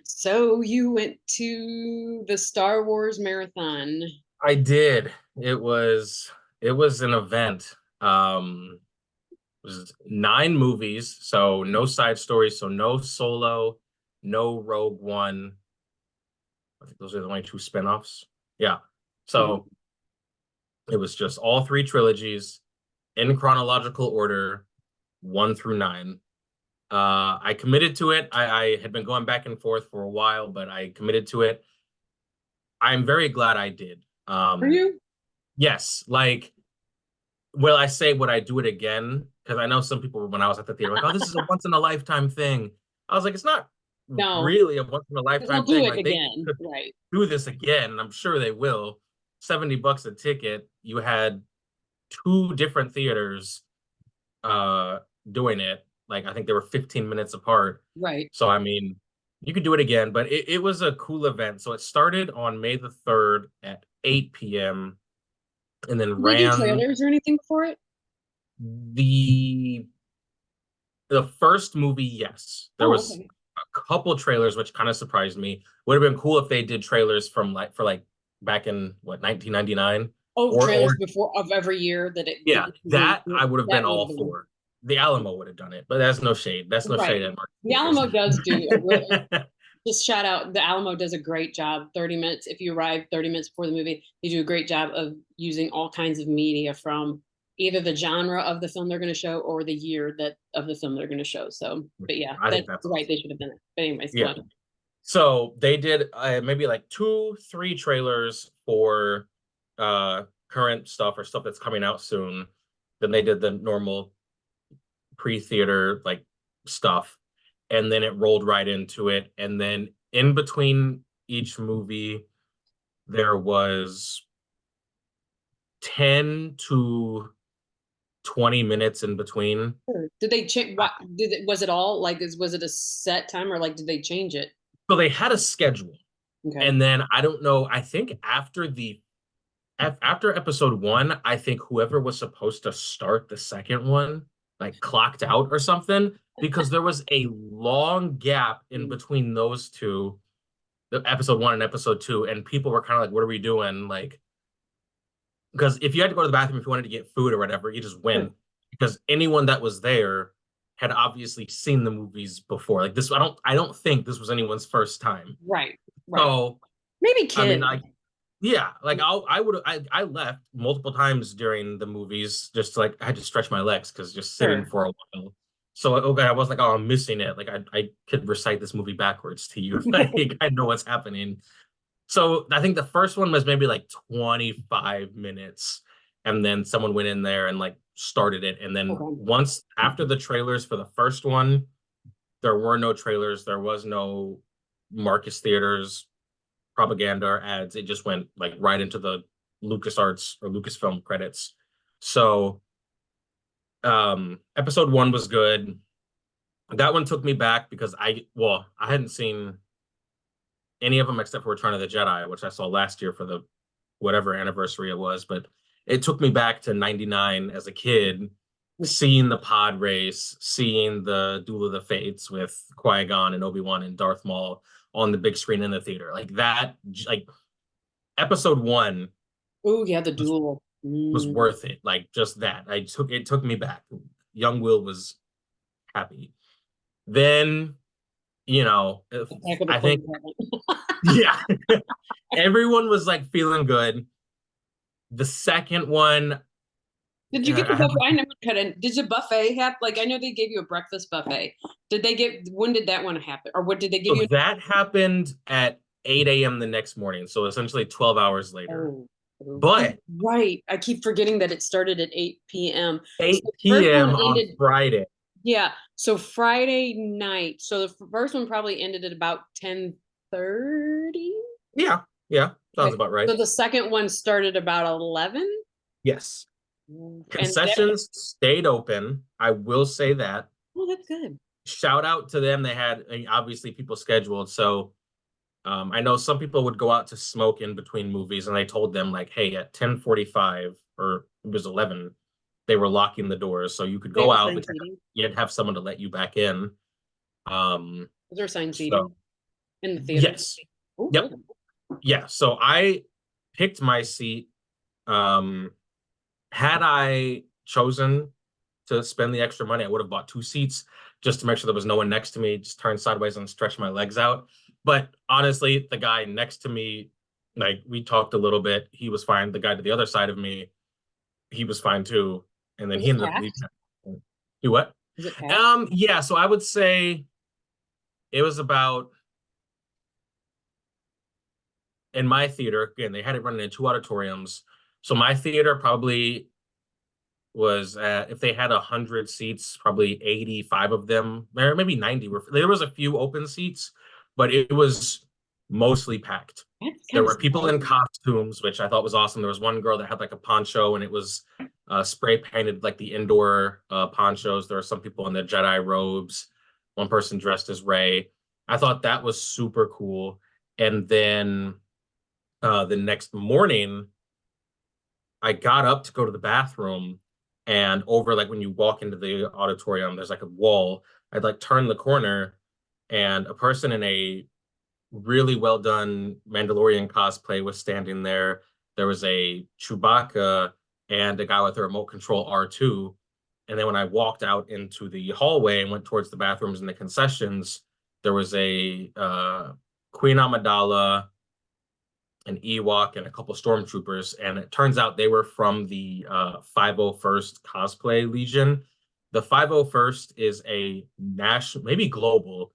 So you went to the Star Wars marathon. I did. It was an event. It was 9 movies, so no side stories, so no Solo, no Rogue One. I think those are the only two spinoffs. Yeah. Mhm. So it was just all three trilogies in chronological order, 1 through 9. I committed to it. I had been going back and forth for a while, but I committed to it. I'm very glad I did. Are you? Yes, like, will I say would I do it again? Because I know some people when I was at the theater like, oh, this is a once in a lifetime thing. I was like, it's not No, really a once in a they'll lifetime do thing. it Like they again. could Right. do this again, and I'm sure they will. $70 a ticket. You had two different theaters uh doing it. Like I think they were 15 minutes apart. Right. So I mean, you could do it again, but it was a cool event. So it started on May the 3rd at 8 p.m. and then Did they do ran trailers or anything for it? the the first movie, yes. There Oh, was okay. a couple trailers which kind of surprised me. Would have been cool if they did trailers from like for like back in what 1999 Oh, trailers or before of every year that it yeah, that I would have been that would have all been for. The Alamo would have done it, but that's no shade. That's no right. shade at Mark The Theaters. Alamo does do a real just shout out the Alamo does a great job. 30 minutes if you arrive 30 minutes before the movie, they do a great job of using all kinds of media from either the genre of the film they're going to show or the year that of the film they're going to show. So, but yeah, I think that's that's right. awesome. They should have done it. But anyways, go Yeah. on. So they did maybe like 2, 3 trailers for current stuff or stuff that's coming out soon. Then they did the normal pre-theater like stuff, and then it rolled right into it. And then in between each movie, there was 10 to 20 minutes in between. Sure. Did they change? What did it? Was it all like? Was it a set time or like did they change it? So they had a schedule. Okay. And then I don't know, I think after episode 1, I think whoever was supposed to start the second one like clocked out or something because there was a long gap in Mm. between those two, the episode 1 and episode 2, and people were kind of like, what are we doing? Like, because if you had to go to the bathroom, if you wanted to get food or whatever, you just Sure. went because anyone that was there had obviously seen the movies before. Like this, I don't think this was anyone's first time. Right. Right. So, Maybe I mean, kids. yeah, like I left multiple times during the movies just to, like I had to stretch my legs because just sitting Sure. for a while. So okay, I was like, oh, I'm missing it. Like I could recite this movie backwards to you. Like I know what's happening. So I think the first one was maybe like 25 minutes, and then someone went in there and like started it. And then Okay. once after the trailers for the first one, there were no trailers, there was no Marcus Theaters propaganda or ads. It just went like right into the LucasArts or Lucasfilm credits. So episode 1 was good. That one took me back because I hadn't seen any of them except for Return of the Jedi, which I saw last year for the whatever anniversary it was, but it took me back to 99 as a kid, seeing the pod race, seeing the Duel of the Fates with Qui-Gon and Obi-Wan and Darth Maul on the big screen in the theater. Like that, like episode 1 Oh yeah, the was duel. was Mm. worth it. Like just that. It took me back. Young Will was happy. Then, Attack of the I Clones think haven't. yeah, everyone was like feeling good. The second one, Did you get the I have buffet? I never cut in. Did the buffet happen? Like I know they gave you a breakfast buffet. Did they get? When did that one happen? Or what did they give so you? that happened at 8 a.m. the next morning. So essentially 12 hours later. Oh, oh, But right. I keep forgetting that it started at 8 p.m. So the first 8 one p.m. on ended. Friday. Yeah. So Friday night. So the first one probably ended at about 10:30. Yeah, yeah, sounds Okay. about right. So the second one started about 11. Yes. And that, Concessions stayed open. I will say that. oh, that's good. Shout out to them. They had obviously people scheduled. So I know some people would go out to smoke in between movies, and I told them like, hey, at 10:45 or it was 11, they were locking the doors, so you could They go have out, assigned but seating. you'd have someone to let you back in. Is there assigned So seating? in the theater? Yes. Ooh, Yep. Yeah. So I picked my seat. Had I chosen to spend the extra money, I would have bought 2 seats just to make sure there was no one next to me, just turn sideways and stretch my legs out. But honestly, the guy next to me, like we talked a little bit, he was fine. The guy to the other side of me, he was fine too. And then Was he it ended up packed? leaving. You what? Was it packed? Yeah, so I would say it was about in my theater, again, they had it running in 2 auditoriums. So my theater probably was if they had 100 seats, probably 85 of them, or maybe 90 were there was a few open seats, but it was mostly packed. That's There kind of were people in surprising. costumes, which I thought was awesome. There was one girl that had like a poncho and it was spray painted like the indoor ponchos. There were some people in their Jedi robes, one person dressed as Rey. I thought that was super cool. And then the next morning, I got up to go to the bathroom, and over like when you walk into the auditorium, there's like a wall. I'd like turn the corner, and a person in a really well done Mandalorian cosplay was standing there. There was a Chewbacca and a guy with a remote control R2. And then when I walked out into the hallway and went towards the bathrooms and the concessions, there was a Queen Amidala, an Ewok, and a couple stormtroopers. And it turns out they were from the 501st Cosplay Legion. The 501st is a national, maybe global,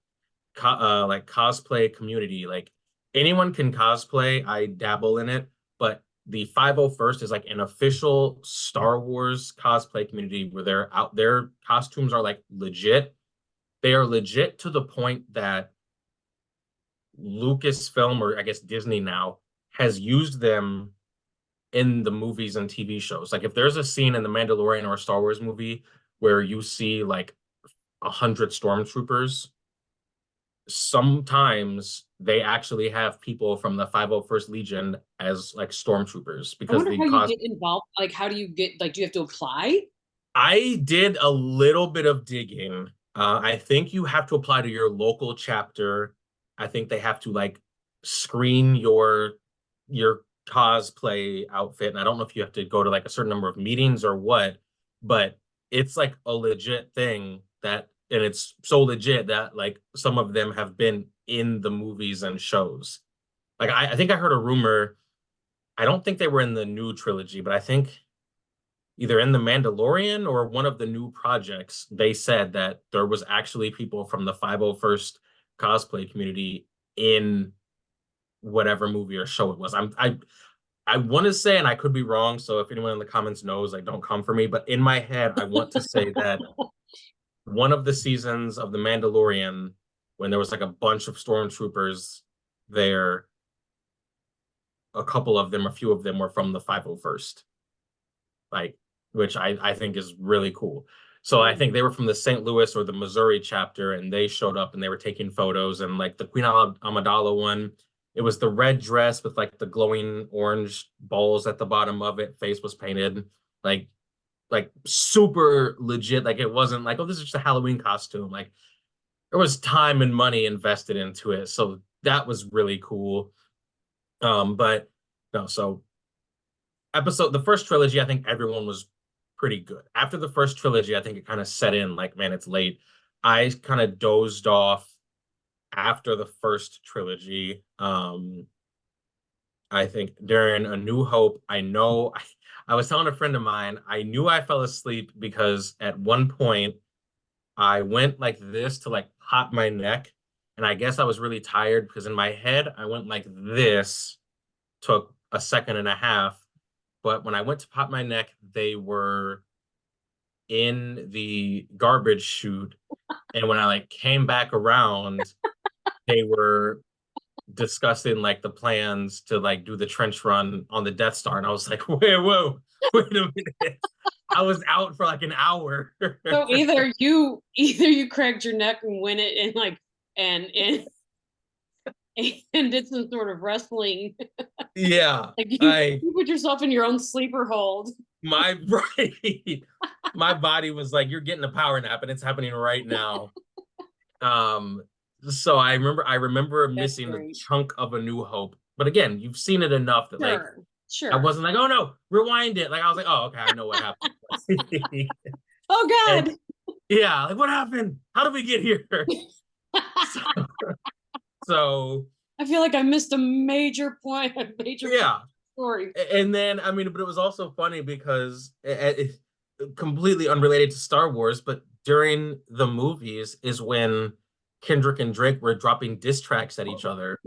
like cosplay community. Like anyone can cosplay. I dabble in it, but the 501st is like an official Star Wars cosplay community where they're out. Their costumes are like legit. They are legit to the point that Lucasfilm, or I guess Disney now, has used them in the movies and TV shows. Like if there's a scene in the Mandalorian or a Star Wars movie where you see like 100 stormtroopers, sometimes they actually have people from the 501st Legion as like stormtroopers I because wonder the how you cost. get involved. Like, how do you get, like, do you have to apply? I did a little bit of digging. I think you have to apply to your local chapter. I think they have to like screen your cosplay outfit, and I don't know if you have to go to like a certain number of meetings or what, but it's like a legit thing that, and it's so legit that like some of them have been in the movies and shows. Like I think I heard a rumor. I don't think they were in the new trilogy, but I think either in The Mandalorian or one of the new projects, they said that there was actually people from the 501st cosplay community in whatever movie or show it was. I want to say, and I could be wrong, so if anyone in the comments knows, like don't come for me, but in my head, I want to say that one of the seasons of The Mandalorian, when there was like a bunch of stormtroopers there, a couple of them, a few of them were from the 501st. Like, which I think is really cool. So I think they were from the St. Louis or the Missouri chapter, and they showed up and they were taking photos. And like the Queen Amidala one, it was the red dress with like the glowing orange balls at the bottom of it. Face was painted like like super legit. Like it wasn't like, oh, this is just a Halloween costume. Like there was time and money invested into it. So that was really cool. But no, so the first trilogy, I think everyone was pretty good. After the first trilogy, I think it kind of set in like, man, it's late. I kind of dozed off after the first trilogy. I think during A New Hope, I was telling a friend of mine, I knew I fell asleep because at one point I went like this to like pop my neck. And I guess I was really tired because in my head, I went like this, took a second and a half. But when I went to pop my neck, they were in the garbage chute. And when I like came back around, they were discussing like the plans to like do the trench run on the Death Star. And I was like, wait a minute. I was out for like an hour. So either you cracked your neck and win it and like and and did some sort of wrestling. Yeah. Like you put yourself in your own sleeper hold. My right. My body was like, you're getting a power nap and it's happening right now. Um, So I remember That's missing a great. chunk of A New Hope. But again, you've seen it enough that like Sure, I sure. wasn't like, oh no, rewind it. Like I was like, oh okay, I know what happened. Oh And God. yeah, like what happened? How did we get here? So, so I feel like I missed a major point, a major part of yeah. the story. And then I mean, but it was also funny because completely unrelated to Star Wars, but during the movies is when Kendrick and Drake were dropping diss tracks at each other.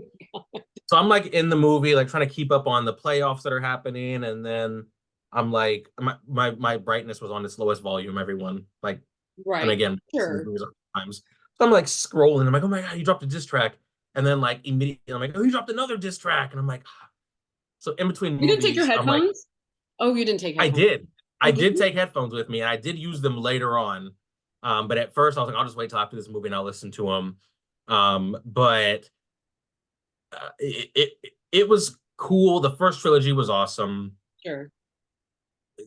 So I'm like in the movie, like trying to keep up on the playoffs that are happening, and then I'm like, my brightness was on its lowest volume, everyone. Like, and Right. again, seen these Sure. movies a couple times. So I'm like scrolling. I'm like, oh my god, he dropped a diss track, and then like immediately I'm like, oh, he dropped another diss track, and I'm like, ah. So in between You didn't take your movies, I'm like, headphones? Oh, you didn't take I headphones. did. Oh, I did did you? take headphones with me, and I did use them later on. But at first, I was like, I'll just wait till after this movie and I'll listen to them. But it was cool. The first trilogy was awesome. Sure.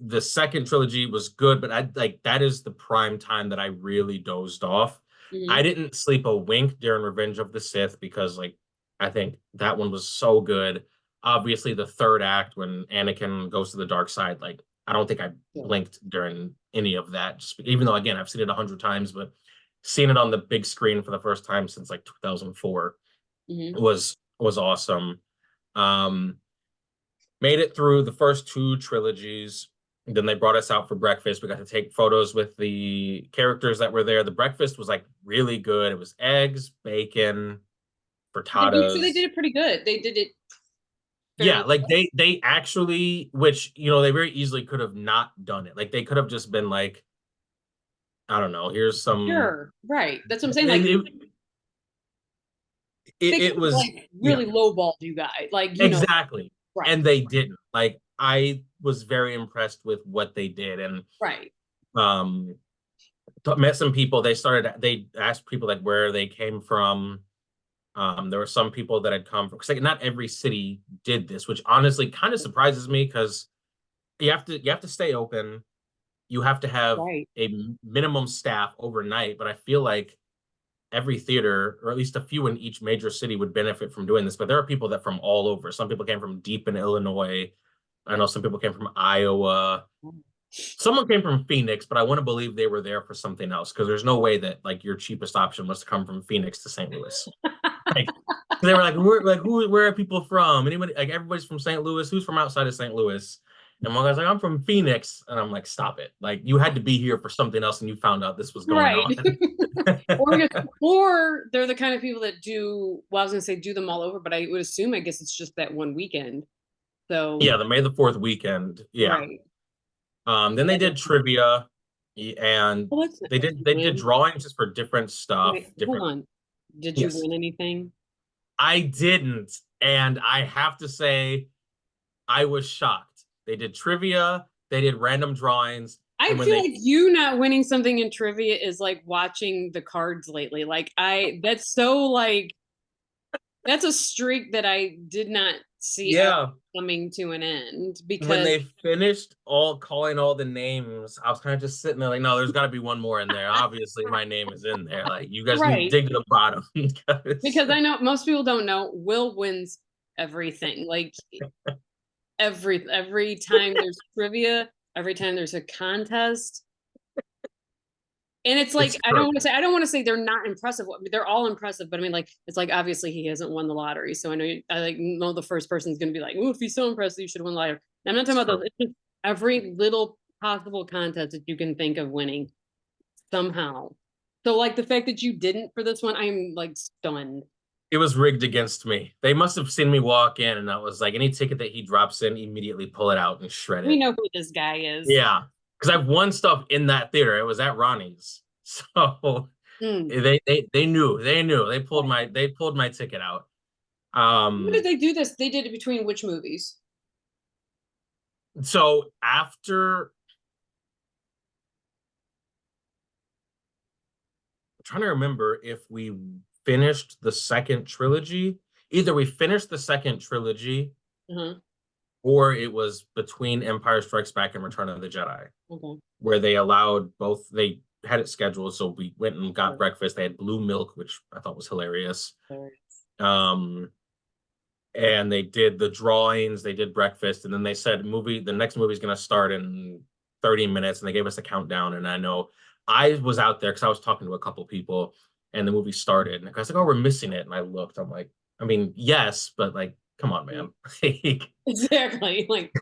The second trilogy was good, but I like that is the prime time that I really dozed off. I Hmm. didn't sleep a wink during Revenge of the Sith because like I think that one was so good. Obviously, the third act when Anakin goes to the dark side, like I don't think I Sure. blinked during any of that. Just even though again I've seen it 100 times, but seeing it on the big screen for the first time since like 2004 Hmm. was awesome. Um, Made it through the first two trilogies. Then they brought us out for breakfast. We got to take photos with the characters that were there. The breakfast was like really good. It was eggs, bacon, So they did frittatas. it pretty good. They did it Yeah, fairly like they actually, which they very easily could have not done it. Like they could have just been like, I don't know, here's some. sure. Right. That's what I'm saying. It, Like it, they it, could it have was like yeah, really lowballed you guys. Like, exactly, right. and they didn't. Like I was very impressed with what they did, and Right. um met some people. They asked people like where they came from. There were some people that had come from because like not every city did this, which honestly kind of surprises me because you have to stay open. You have to have Right. a minimum staff overnight, but I feel like every theater, or at least a few in each major city, would benefit from doing this. But there are people that from all over. Some people came from deep in Illinois. I know some people came from Iowa. Someone came from Phoenix, but I want to believe they were there for something else because there's no way that like your cheapest option was to come from Phoenix to St. Louis. Like they were where are people from? Anybody like everybody's from St. Louis. Who's from outside of St. Louis? And one guy's like, I'm from Phoenix. And I'm like, stop it. Like you had to be here for something else and you found out this was going Right. on. Or or they're the kind of people that do, well, I was gonna say do them all over, but I would assume, I guess it's just that one weekend. So Yeah, the May the 4th weekend. Yeah. right. Then they did trivia and Well, that's nice. they Did did you they did win? drawings just for different stuff. Wait, hold Different on. Did you yes. win anything? I didn't. And I have to say, I was shocked. They did trivia, they did random drawings, I and when feel they like you not winning something in trivia is like watching the cards lately. Like that's so like that's a streak that I did not see ever yeah, coming to an end when because they finished all calling all the names, I was kind of just sitting there like, no, there's got to be one more in there. Obviously, my name is in there. Like, you guys need to right. dig to the bottom because Because I know most people don't know Will wins everything. Like every time there's trivia, every time there's a contest. And it's it's like true. I don't want to say they're not impressive. They're all impressive, but I mean like it's like obviously he hasn't won the lottery. So I know I like know the first person's gonna be like, oh, if he's so impressive, you should win the lottery. I'm not It's talking about true. those. It's just every little possible contest that you can think of winning somehow. So like the fact that you didn't for this one, I'm like stunned. It was rigged against me. They must have seen me walk in, and I was like, any ticket that he drops in, immediately pull it out and shred We it. know who this guy is. Yeah, because I've won stuff in that theater. It was at Ronnie's, so Mm. they knew they pulled my ticket out. How did Um, they do this? They did it between which movies? so after I'm trying to remember if we finished the second trilogy, either we finished the second trilogy Uh-huh. or it was between Empire Strikes Back and Return of the Jedi, Okay. where they allowed both they had it scheduled, so we went and got Sure. breakfast. They had blue milk, which I thought was hilarious. Hilarious. And they did the drawings, they did breakfast, and then they said the next movie is going to start in 30 minutes, and they gave us a countdown. And I know I was out there because I was talking to a couple people, and the movie started, and I was like, oh, we're missing it. And I looked, I'm like, I mean, yes, but like, come on, man. Exactly. Like,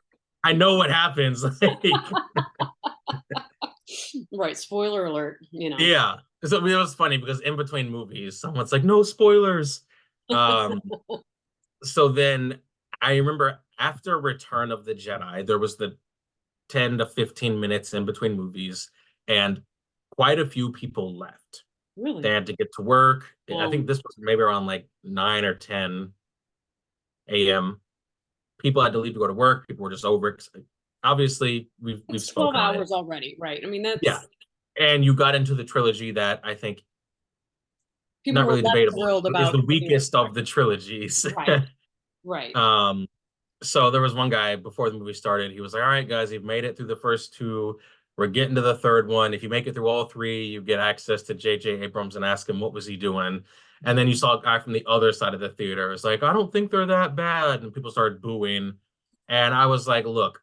I know what happens. Like, right. Spoiler alert, you know. yeah. So it was funny because in between movies, someone's like, no spoilers. So then I remember after Return of the Jedi, there was the 10 to 15 minutes in between movies, and quite a few people left. Really? They had to get to work. I think this was maybe around like 9 or 10 a.m. People had to leave to go to work. People were just over it. Obviously, we've it's 12 spoken on it. hours already, right? I mean, that's Yeah. And you got into the trilogy that I think people not were really less debatable thrilled is about the weakest of the trilogies. right. Right. So there was one guy before the movie started. He was like, all right, guys, you've made it through the first two. We're getting to the third one. If you make it through all three, you get access to J.J. Abrams and ask him what was he doing. And then you saw a guy from the other side of the theater. It's like, I don't think they're that bad. And people started booing. And I was like, look,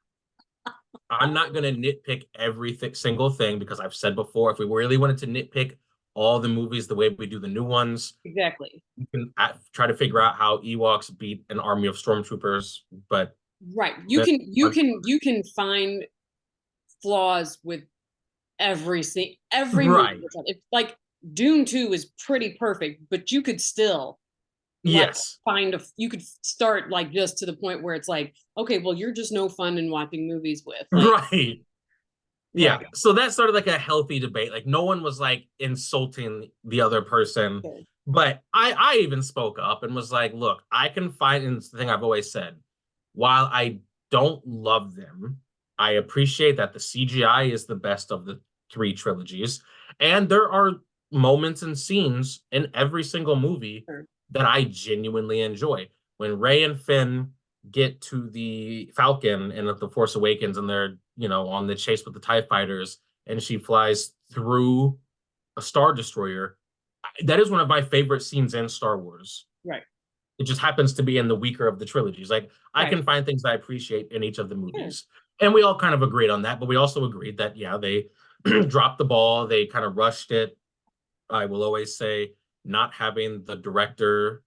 I'm not going to nitpick single thing, because I've said before, if we really wanted to nitpick all the movies the way we do the new ones, Exactly. you can try to figure out how Ewoks beat an army of stormtroopers, but right. You can find flaws with every right. movie. It's like Dune 2 is pretty perfect, but you could still yes you could start like just to the point where it's like, okay, well, you're just no fun in watching movies with. Like, right. Yeah. Right. So that's sort of like a healthy debate. Like no one was like insulting the other person. Okay. But I even spoke up and was like, look, I can find, and it's the thing I've always said, while I don't love them, I appreciate that the CGI is the best of the three trilogies. And there are moments and scenes in every single movie Sure. that I genuinely enjoy. When Rey and Finn get to the Falcon and The Force Awakens, and they're, on the chase with the TIE fighters, and she flies through a Star Destroyer, that is one of my favorite scenes in Star Wars. Right. It just happens to be in the weaker of the trilogies. Like, I can find things I appreciate in each of the movies. Sure. And we all kind of agreed on that, but we also agreed that, yeah, they dropped the ball. They kind of rushed it. I will always say, not having the director,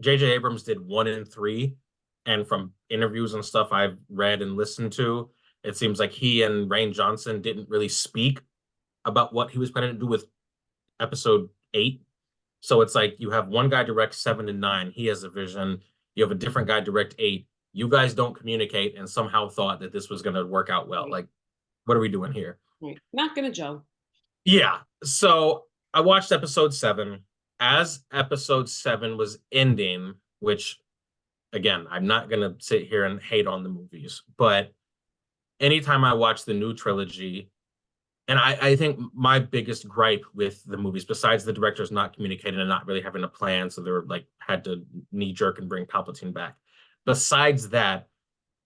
J.J. Abrams did 1 and 3, and from interviews and stuff I've read and listened to, it seems like he and Rian Johnson didn't really speak about what he was planning to do with episode 8. So it's like you have one guy direct 7 and 9. He has a vision. You have a different guy direct 8. You guys don't communicate and somehow thought that this was going to work out well. Right. Like, what are we doing here? Right. Not going to gel. Yeah. So I watched episode 7. As episode 7 was ending, which, again, I'm not going to sit here and hate on the movies, but anytime I watch the new trilogy, and I think my biggest gripe with the movies, besides the directors not communicating and not really having a plan, so they were like had to knee jerk and bring Palpatine back. Besides that,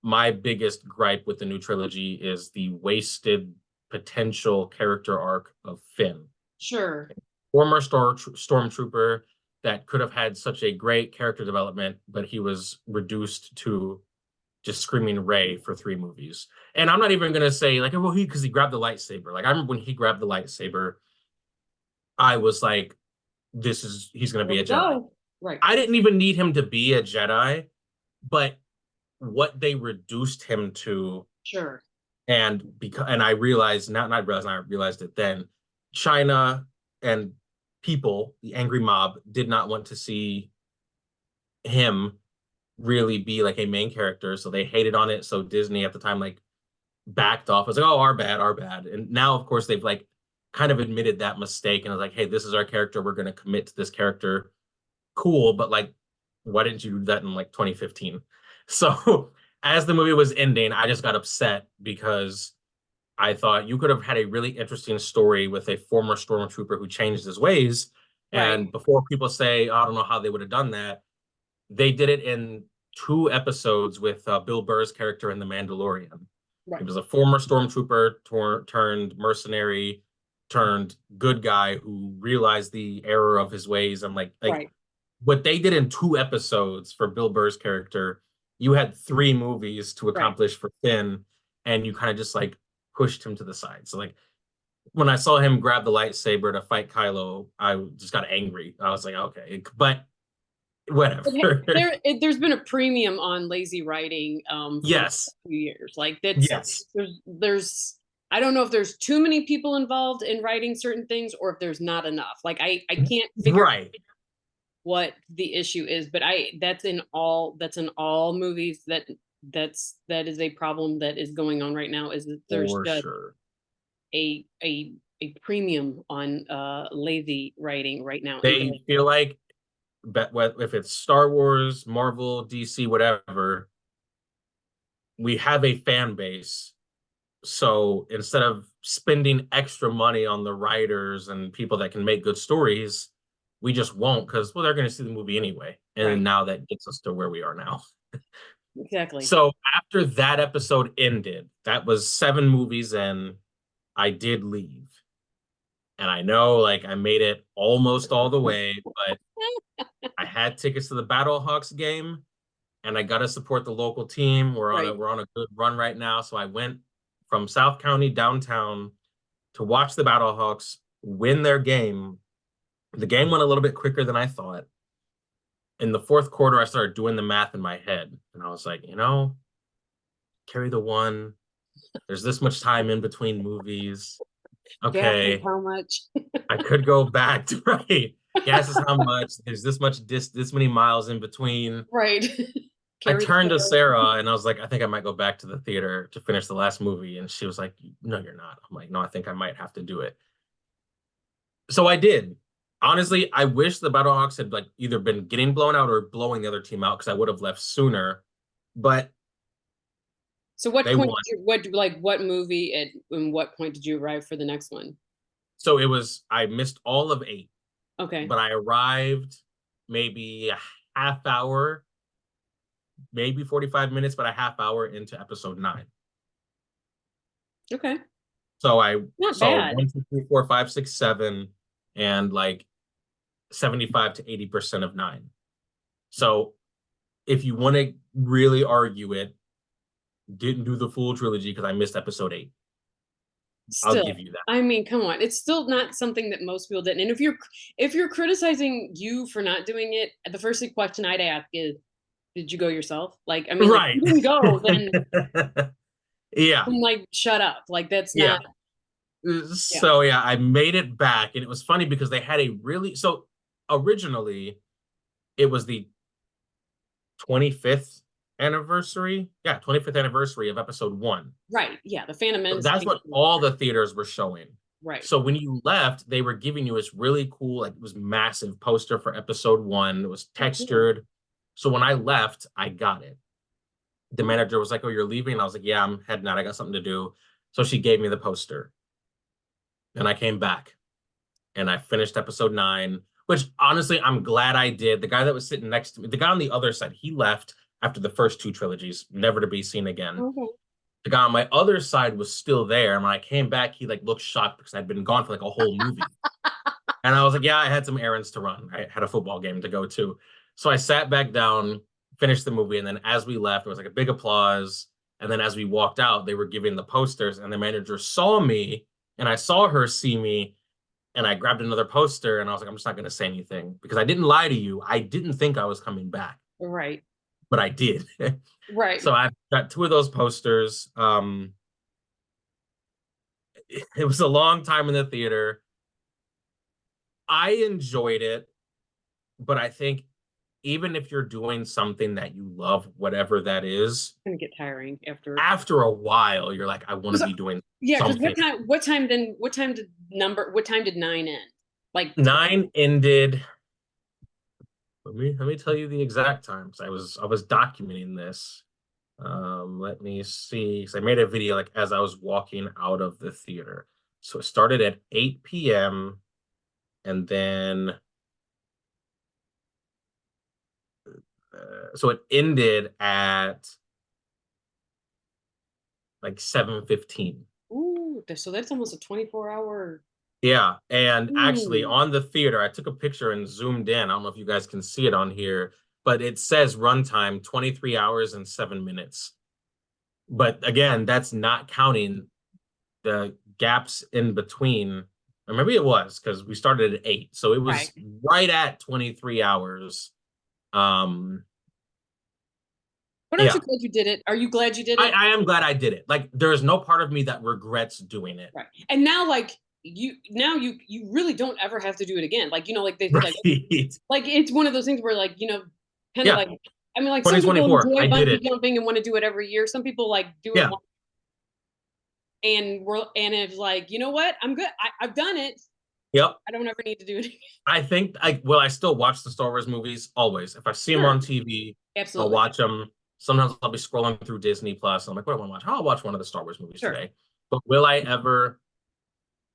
my biggest gripe with the new trilogy is the wasted potential character arc of Finn. Sure. Former stormtrooper that could have had such a great character development, but he was reduced to just screaming Rey for 3 movies. And I'm not even going to say like, well, because he grabbed the lightsaber. Like, I remember when he grabbed the lightsaber, I was like, he's going to be a Jedi. Right. I didn't even need him to be a Jedi, but what they reduced him to. Sure. And I realized, I realized it then, China and people, the angry mob, did not want to see him really be like a main character, so they hated on it. So Disney at the time like backed off. It was like, oh, our bad. And now, of course, they've like kind of admitted that mistake and was like, hey, this is our character. We're going to commit to this character. Cool, but like, why didn't you do that in like 2015? So as the movie was ending, I just got upset because I thought you could have had a really interesting story with a former stormtrooper who changed his ways. Right. And before people say, oh, I don't know how they would have done that, they did it in 2 episodes with Bill Burr's character in The Mandalorian. Right. He was a former stormtrooper turned mercenary, turned good guy who realized the error of his ways. And like Right. what they did in 2 episodes for Bill Burr's character, you had 3 movies to Right. accomplish for Finn, and you kind of just like pushed him to the side. So like when I saw him grab the lightsaber to fight Kylo, I just got angry. I was like, okay, but whatever. There's been a premium on lazy writing for the Yes, past few years. Like that's yes, there's I don't know if there's too many people involved in writing certain things or if there's not enough. Like I can't figure out right. what the issue is, but that's in all movies that is a problem that is going on right now is that there's For just sure. a premium on lazy writing right now. They feel like, but if it's Star Wars, Marvel, DC, whatever, we have a fan base. So instead of spending extra money on the writers and people that can make good stories, we just won't because, well, they're going to see the movie anyway. And Right. then now that gets us to where we are now. Exactly. So after that episode ended, that was 7 movies in, I did leave. And I know like I made it almost all the way, but I had tickets to the Battlehawks game and I got to support the local team. Right. We're on a good run right now. So I went from South County downtown to watch the Battlehawks win their game. The game went a little bit quicker than I thought. In the fourth quarter, I started doing the math in my head, and I was like, carry the one. There's this much time in between movies. Gas is Okay, how much? I could go back to right. Gas is how much. There's this many miles in between. Right. I Carry the turned to kiddo. Sarah and I was like, I think I might go back to the theater to finish the last movie. And she was like, no, you're not. I'm like, no, I think I might have to do it. So I did. Honestly, I wish the Battlehawks had like either been getting blown out or blowing the other team out because I would have left sooner. But So what they point won. did what movie and what point did you arrive for the next one? So I missed all of 8, Okay. but I arrived maybe a half hour, maybe 45 minutes, but a half hour into episode 9. Okay. So I Not saw bad. 1, 2, 3, 4, 5, 6, 7, and like 75 to 80% of 9. So if you want to really argue it, didn't do the full trilogy because I missed episode 8. I'll Still, give you that. I mean, come on. It's still not something that most people didn't. And if you're criticizing you for not doing it, the first question I'd ask is, did you go yourself? Like, I mean, like if Right. you didn't go, Yeah. then like shut up. Like that's Yeah. not yeah. So yeah, I made it back, and it was funny because they had a really so originally it was the 25th anniversary. Yeah, 25th anniversary of episode 1. Right. Yeah. The Phantom So Menace that's came what all the theaters were showing. right. So when you left, they were giving you this really cool, like it was massive poster for episode 1. It was Oh, cool. textured. So when I left, I got it. The manager was like, "Oh, you're leaving?" And I was like, "Yeah, I'm heading out. I got something to do." So she gave me the poster. And I came back and I finished episode 9, which honestly, I'm glad I did. The guy that was sitting next to me, the guy on the other side, he left after the first 2 trilogies, never to be seen again. Okay. The guy on my other side was still there. And when I came back, he like looked shocked because I'd been gone for like a whole movie. And I was like, yeah, I had some errands to run. I had a football game to go to. So I sat back down, finished the movie. And then as we left, there was like a big applause. And then as we walked out, they were giving the posters, and the manager saw me and I saw her see me. And I grabbed another poster and I was like, I'm just not going to say anything because I didn't lie to you. I didn't think I was coming back, Right. but I did. Right. So I've got 2 of those posters. It was a long time in the theater. I enjoyed it, but I think even if you're doing something that you love, whatever that is, Gonna get tiring after a while, you're like, I want to So- be doing yeah, because something. what time did 9 end? Like 9 ended. Let me tell you the exact times. I was documenting this. Let me see. So I made a video like as I was walking out of the theater. So it started at 8 p.m. and then so it ended at like 7:15. ooh, so that's almost a 24-hour. Yeah, and actually Mm, on the theater, I took a picture and zoomed in. I don't know if you guys can see it on here, but it says runtime 23 hours and 7 minutes. But again, that's not counting the gaps in between. Or maybe it was because we started at 8. So it right. was right at 23 hours. Um, But aren't you yeah, glad you did it? Are you glad you did it? I am glad I did it. Like, there is no part of me that regrets doing it. Right. And now, like, you really don't ever have to do it again. Like, like they say, Right. like it's one of those things where, like, kind of Yeah, like, I mean, like some people 2024. enjoy I did bungee it. jumping and want to do it every year. Some people like do it Yeah. once and it's like, you know what? I'm good. I've done it. Yep. I don't ever need to do it again. I think I still watch the Star Wars movies always. If I see them Sure. on TV, I'll Absolutely. watch them. Sometimes I'll be scrolling through Disney Plus. And I'm like, what do I want to watch? Oh, I'll watch one of the Star Wars movies Sure. today. But will I ever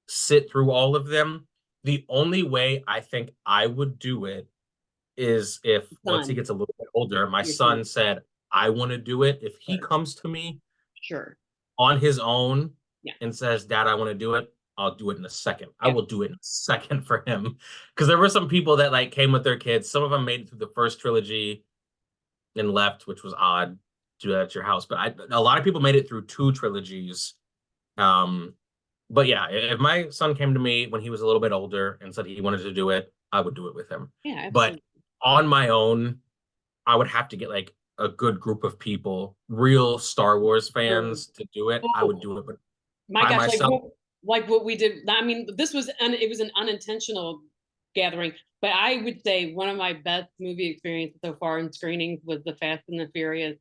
sit through all of them? The only way I think I would do it is if once he Done. gets a little bit older, my Your son. son said, I want to do it. If he Sure. comes to me Sure. on his own Yeah. and says, Dad, I want to do it, I'll do it in a second. I Yeah. will do it in a second for him. Because there were some people that like came with their kids. Some of them made it through the first trilogy and left, which was odd to at your house. But a lot of people made it through 2 trilogies. Um, but yeah, if my son came to me when he was a little bit older and said he wanted to do it, I would do it with him. Yeah. But Absolutely. on my own, I would have to get like a good group of people, real Star Wars Sure. fans to do it. I would Oh do it, but my by gosh! myself, Like what we did. I mean, it was an unintentional gathering, but I would say one of my best movie experiences so far in screenings was the Fast and the Furious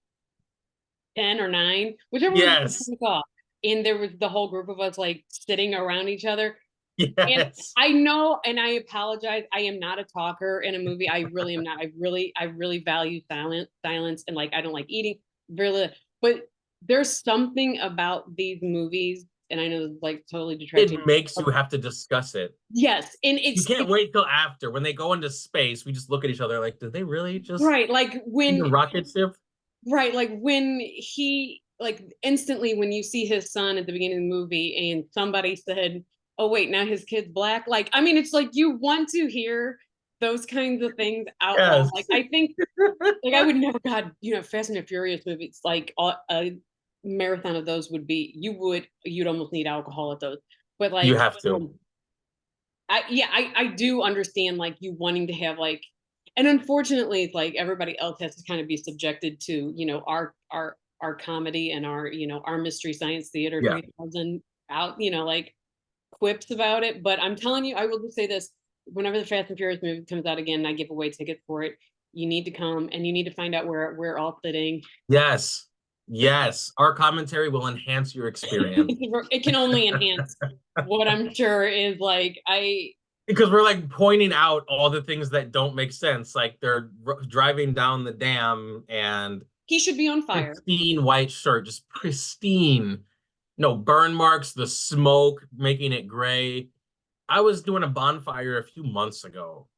10 or 9, whichever one yes, we saw. And there was the whole group of us like sitting around each other. And yes. I know, and I apologize. I am not a talker in a movie. I really am not. I really value silence, and like I don't like eating. Really, but there's something about these movies, and I know like totally detracting. It makes you have to discuss it. Yes, and You can't wait till after when they go into space. We just look at each other like, did they really just right, like see the when rocket ship? right, like when he like instantly when you see his son at the beginning of the movie, and somebody said, "Oh wait, now his kid's black." Like, I mean, it's like you want to hear those kinds of things out loud. Yes. Like, I think like I would never, God, Fast and the Furious movies, like a marathon of those would be, you'd almost need alcohol at those. But You like, have to. I do understand like you wanting to have like, and unfortunately, it's like everybody else has to kind of be subjected to, our comedy and our, our Mystery Science Theater Yeah. 3000 out, like quips about it. But I'm telling you, I will just say this: whenever the Fast and Furious movie comes out again, and I give away tickets for it, you need to come and you need to find out where we're all sitting. Yes. Yes. Our commentary will enhance your experience. It can only enhance what I'm sure is like Because we're like pointing out all the things that don't make sense. Like they're driving down the dam and he should be on fire. pristine white shirt, just pristine. No burn marks, the smoke making it gray. I was doing a bonfire a few months ago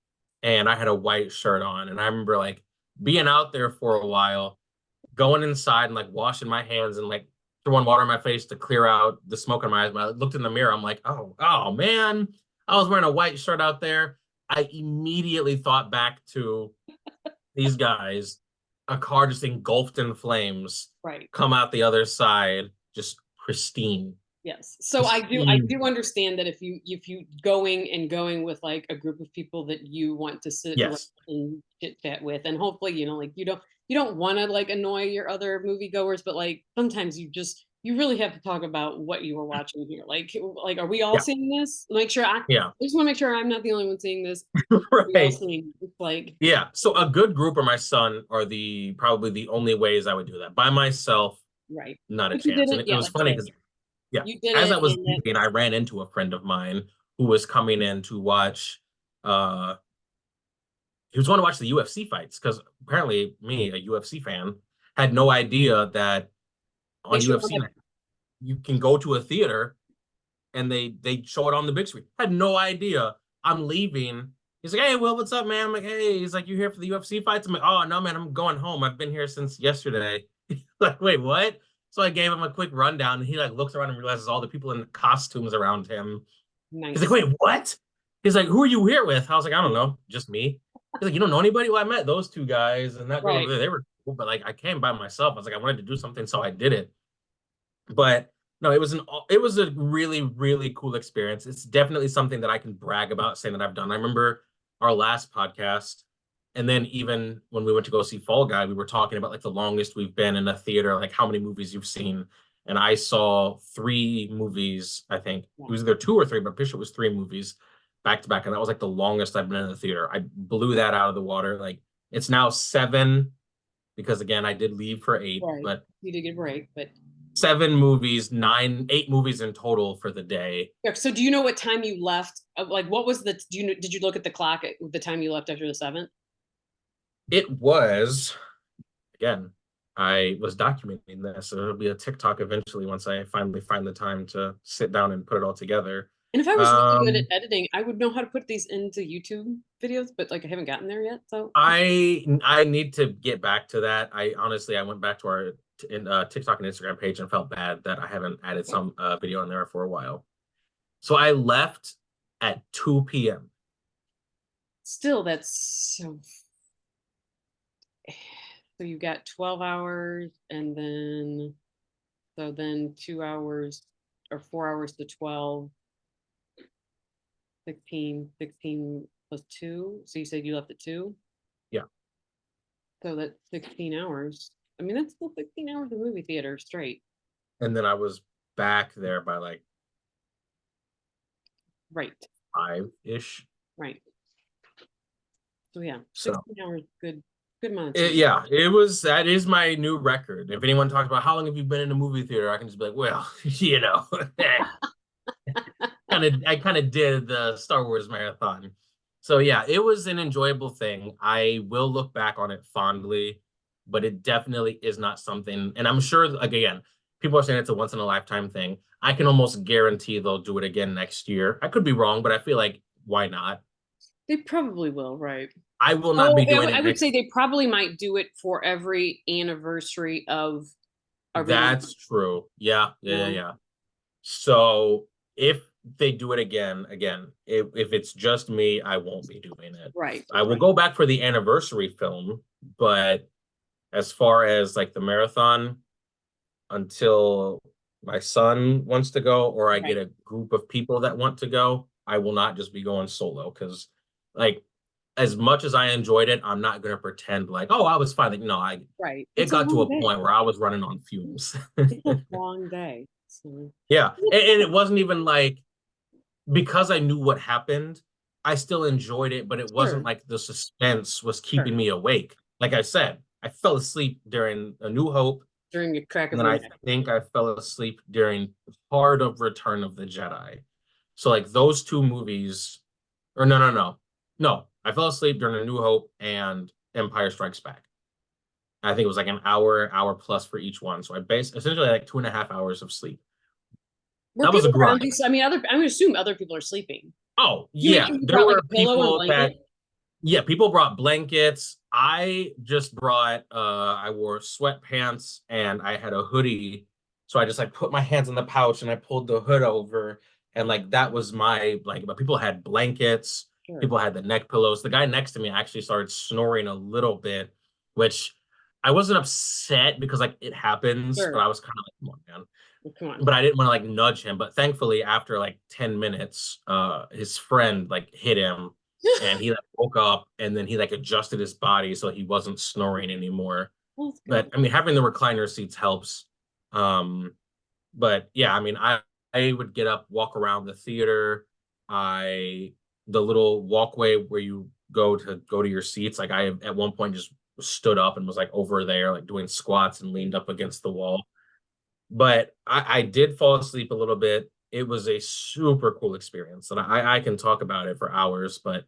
and I had a white shirt on. And I remember like being out there for a while, going inside and like washing my hands and like throwing water in my face to clear out the smoke in my eyes. When I looked in the mirror, I'm like, oh man, I was wearing a white shirt out there. I immediately thought back to these guys, a car just engulfed in flames, Right. come out the other side, just pristine. Yes. So I Pristine. do understand that if you going with like a group of people that you want to sit around Yes. and chit chat with, and hopefully, like you don't want to like annoy your other moviegoers, but like sometimes you really have to talk about what you were watching here. Like are we all Yeah. seeing this? Make sure I Yeah. just want to make sure I'm not the only one seeing this. We all Right. seeing it. It's like Yeah. So a good group or my son are probably the only ways I would do that. By myself, right. not a But you did chance. And it. it Yeah, was like funny I said, because yeah, you did as I it, was and leaving, I ran into a friend of mine who was coming in to watch uh he was going to watch the UFC fights because apparently me, a UFC fan, had no idea that they on should UFC night you can go to a theater and they show it on the big screen. Had no idea. I'm leaving. He's like, hey, Will, what's up, man? I'm like, hey, he's like, you here for the UFC fights? I'm like, oh no, man, I'm going home. I've been here since yesterday. Like, wait, what? So I gave him a quick rundown, and he like looks around and realizes all the people in costumes around him. He's like, Nice. wait, what? He's like, who are you here with? I was like, I don't know, just me. He's like, you don't know anybody? Well, I met those two guys and that girl over Right. there. They were cool, but like I came by myself. I was like, I wanted to do something, so I did it. But no, it was a really, really cool experience. It's definitely something that I can brag about saying that I've done. I remember our last podcast, and then even when we went to go see Fall Guy, we were talking about like the longest we've been in a theater, like how many movies you've seen. And I saw 3 movies, I think. Yeah. It was either 2 or 3, but I'm pretty sure it was 3 movies back to back. And that was like the longest I've been in the theater. I blew that out of the water. Like it's now 7 because again, I did leave for 8, Right. but You did get a break, but 7 movies, 8 movies in total for the day. yeah. So do you know what time you left? Like, what was the? Do you know? Did you look at the clock at the time you left after the 7th? It was, again, I was documenting this. So it'll be a TikTok eventually once I finally find the time to sit down and put it all together. And if I was really good at Um, editing, I would know how to put these into YouTube videos, but like I haven't gotten there yet. So I need to get back to that. I honestly I went back to our TikTok and Instagram page and felt bad that I haven't added some video in there for a while. So I left at 2 p.m. still, that's so you got 12 hours and then 2 hours or 4 hours to 12, 16 plus 2. So you said you left at 2. Yeah. So that's 16 hours. I mean, that's still 16 hours of movie theater straight. And then I was back there by like Right. 5-ish. Right. So yeah, So 16 hours, good amount of time. yeah, that is my new record. If anyone talks about how long have you been in a movie theater, I can just be like, well, I kind of did the Star Wars marathon. So yeah, it was an enjoyable thing. I will look back on it fondly, but it definitely is not something, and I'm sure like again, people are saying it's a once in a lifetime thing. I can almost guarantee they'll do it again next year. I could be wrong, but I feel like why not? They probably will, right? I will not Oh, be doing I it would next. say they probably might do it for every anniversary of everyone. That's true. Yeah, yeah, yeah, Um, yeah. So if they do it again, if it's just me, I won't be doing it. right, I will right, go back for the anniversary film, but as far as like the marathon, until my son wants to go or I get right, a group of people that want to go, I will not just be going solo because like as much as I enjoyed it, I'm not gonna pretend like, oh, I was fine. Like, no, right. it It's a got to long a day. point where I was running on fumes. It's a long day. So Yeah. And it wasn't even like because I knew what happened, I still enjoyed it, but it wasn't sure, like the suspense was sure. keeping me awake. Like I said, I fell asleep during A New Hope, During a crack and of then a I think I fell asleep during part of Return of the Jedi. So like those 2 movies, or no. No, I fell asleep during A New Hope and Empire Strikes Back. I think it was like an hour plus for each one. So I based essentially like 2.5 hours of sleep. were That was a people around grind. you? I mean, I'm gonna assume other people are sleeping. Oh, You make yeah. sure you There brought like were a pillow and a people blanket. that, yeah, people brought blankets. I just brought, I wore sweatpants and I had a hoodie. So I just like put my hands in the pouch and I pulled the hood over. And like that was my blanket. But people had blankets, Sure, people had the neck pillows. The guy next to me actually started snoring a little bit, which I wasn't upset because like it happens, but sure. I was kind of like, come on, man. Well, come on. But I didn't want to like nudge him. But thankfully, after like 10 minutes, his friend like hit him and he like woke up and then he like adjusted his body so he wasn't snoring anymore. Well, it's But good. I mean, having the recliner seats helps. Um, but yeah, I mean, I would get up, walk around the theater. The little walkway where you go to your seats. Like I at one point just stood up and was like over there, like doing squats and leaned up against the wall. But I did fall asleep a little bit. It was a super cool experience, and I can talk about it for hours, but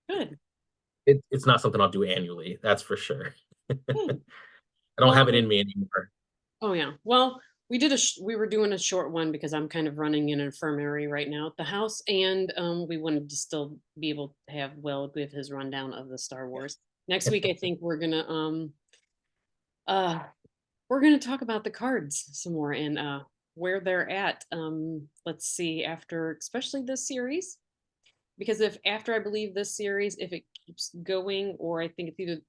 Good, it's not something I'll do annually. That's for sure. good. I don't Well, have it in me anymore. oh yeah. Well, we were doing a short one because I'm kind of running an infirmary right now at the house, and we wanted to still be able to have Will give his rundown of the Star Wars. Next week, I think uh we're gonna talk about the cards some more and where they're at. Let's see, after especially this series, because if after I believe this series, if it keeps going, or I think it's either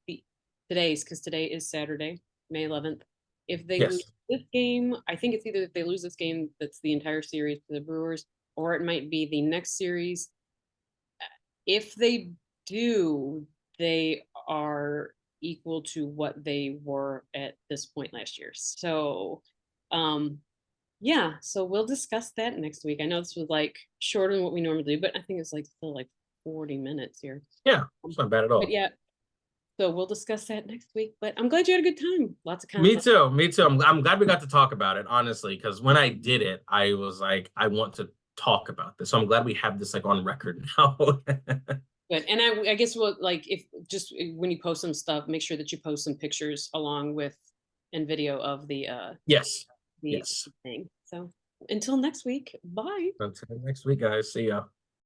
today's, because today is Saturday, May 11th. If they lose Yes. this game, I think it's either if they lose this game, that's the entire series to the Brewers, or it might be the next series. If they do, they are equal to what they were at this point last year. So, yeah, so we'll discuss that next week. I know this was like shorter than what we normally do, but I think it's like still like 40 minutes here. Yeah, it's not bad at all. But yeah, so we'll discuss that next week. But I'm glad you had a good time. Lots of Me content. too. Me too. I'm glad we got to talk about it, honestly, because when I did it, I was like, I want to talk about this. So I'm glad we have this like on record now. Good. And I guess we'll like, if just when you post some stuff, make sure that you post some pictures along with and video of the Yes. the Yes. thing. So until next week, bye. Until next week, guys. See ya.